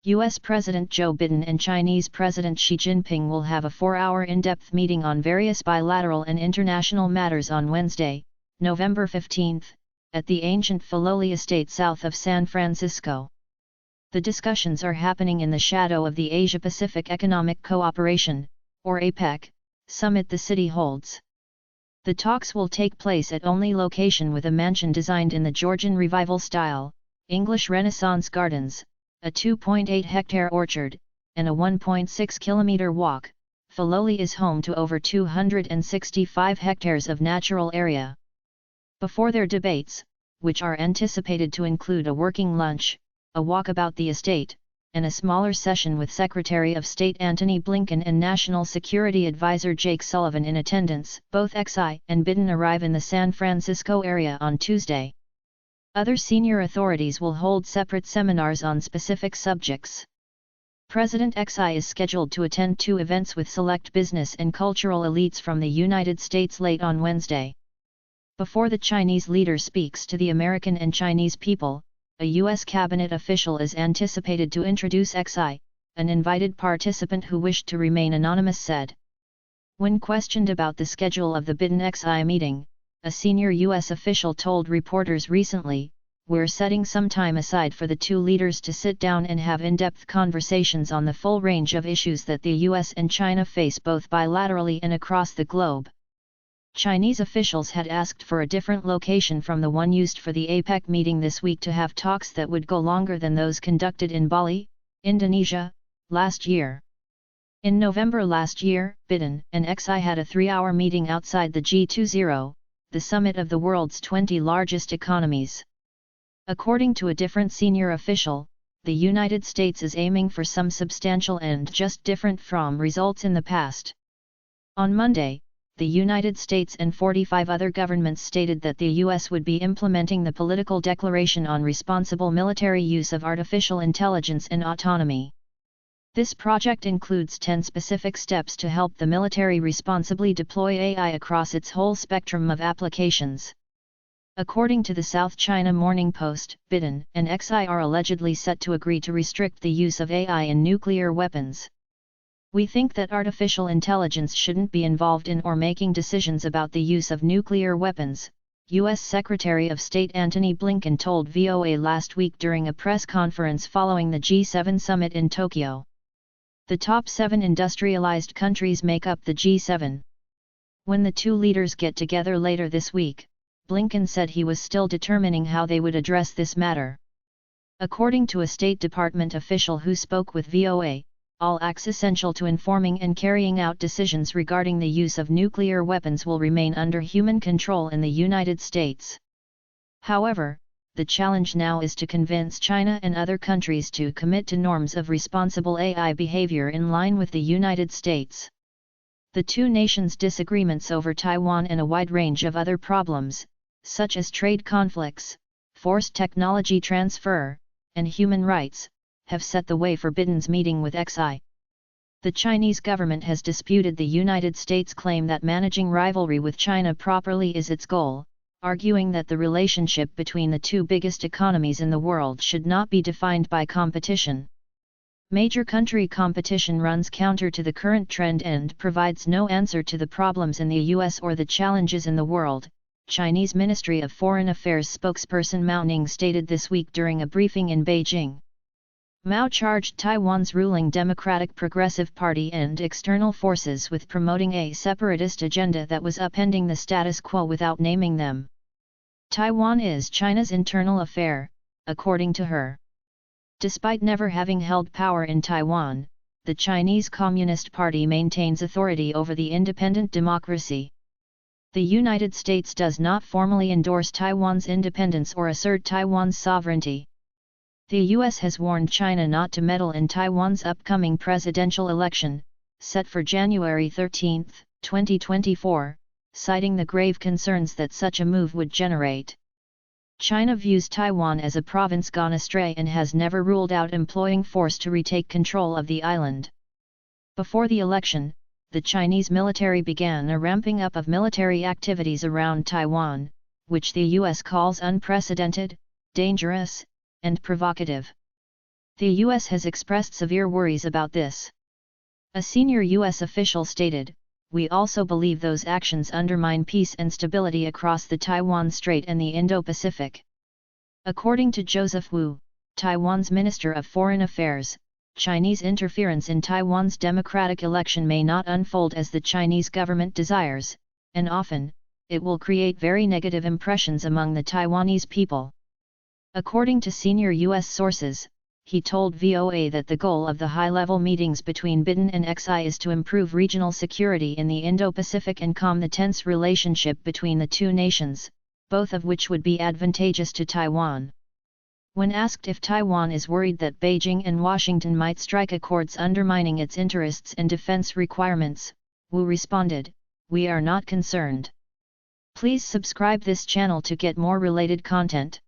U.S. President Joe Biden and Chinese President Xi Jinping will have a 4-hour in-depth meeting on various bilateral and international matters on Wednesday, November 15, at the ancient Filoli Estate south of San Francisco. The discussions are happening in the shadow of the Asia-Pacific Economic Cooperation, or APEC, summit the city holds. The talks will take place at only location with a mansion designed in the Georgian Revival style, English Renaissance gardens, a 2.8-hectare orchard, and a 1.6-kilometer walk. Filoli is home to over 265 hectares of natural area. Before their debates, which are anticipated to include a working lunch, a walk about the estate, and a smaller session with Secretary of State Antony Blinken and National Security Advisor Jake Sullivan in attendance, both Xi and Biden arrive in the San Francisco area on Tuesday. Other senior authorities will hold separate seminars on specific subjects. President Xi is scheduled to attend 2 events with select business and cultural elites from the United States late on Wednesday. Before the Chinese leader speaks to the American and Chinese people, a U.S. cabinet official is anticipated to introduce Xi, an invited participant who wished to remain anonymous said. When questioned about the schedule of the Biden-Xi meeting, a senior U.S. official told reporters recently, "We're setting some time aside for the 2 leaders to sit down and have in-depth conversations on the full range of issues that the U.S. and China face both bilaterally and across the globe." Chinese officials had asked for a different location from the one used for the APEC meeting this week to have talks that would go longer than those conducted in Bali, Indonesia, last year. In November last year, Biden and Xi had a 3-hour meeting outside the G20, the summit of the world's 20 largest economies. According to a different senior official, the United States is aiming for some substantial and just different from results in the past. On Monday, the United States and 45 other governments stated that the U.S. would be implementing the Political Declaration on Responsible Military Use of Artificial Intelligence and Autonomy. This project includes 10 specific steps to help the military responsibly deploy AI across its whole spectrum of applications. According to the South China Morning Post, Biden and Xi are allegedly set to agree to restrict the use of AI in nuclear weapons. "We think that artificial intelligence shouldn't be involved in or making decisions about the use of nuclear weapons," U.S. Secretary of State Antony Blinken told VOA last week during a press conference following the G7 summit in Tokyo. The top 7 industrialized countries make up the G7. When the 2 leaders get together later this week, Blinken said he was still determining how they would address this matter. According to a State Department official who spoke with VOA, all acts essential to informing and carrying out decisions regarding the use of nuclear weapons will remain under human control in the United States. However, the challenge now is to convince China and other countries to commit to norms of responsible AI behavior in line with the United States. The 2 nations' disagreements over Taiwan and a wide range of other problems, such as trade conflicts, forced technology transfer, and human rights, have set the way for Biden's meeting with Xi. The Chinese government has disputed the United States' claim that managing rivalry with China properly is its goal, arguing that the relationship between the 2 biggest economies in the world should not be defined by competition. Major country competition runs counter to the current trend and provides no answer to the problems in the U.S. or the challenges in the world, Chinese Ministry of Foreign Affairs spokesperson Mao Ning stated this week during a briefing in Beijing. Mao charged Taiwan's ruling Democratic Progressive Party and external forces with promoting a separatist agenda that was upending the status quo without naming them. Taiwan is China's internal affair, according to her. Despite never having held power in Taiwan, the Chinese Communist Party maintains authority over the independent democracy. The United States does not formally endorse Taiwan's independence or assert Taiwan's sovereignty. The U.S. has warned China not to meddle in Taiwan's upcoming presidential election, set for January 13, 2024, citing the grave concerns that such a move would generate. China views Taiwan as a province gone astray and has never ruled out employing force to retake control of the island. Before the election, the Chinese military began a ramping up of military activities around Taiwan, which the U.S. calls unprecedented, dangerous, and provocative. The US has expressed severe worries about this. A senior US official stated, "We also believe those actions undermine peace and stability across the Taiwan Strait and the Indo-Pacific." According to Joseph Wu, Taiwan's Minister of Foreign Affairs, Chinese interference in Taiwan's democratic election may not unfold as the Chinese government desires, and often, it will create very negative impressions among the Taiwanese people. According to senior U.S. sources, he told VOA that the goal of the high-level meetings between Biden and Xi is to improve regional security in the Indo-Pacific and calm the tense relationship between the two nations, both of which would be advantageous to Taiwan. When asked if Taiwan is worried that Beijing and Washington might strike accords undermining its interests and defense requirements, Wu responded, "We are not concerned. Please subscribe this channel to get more related content."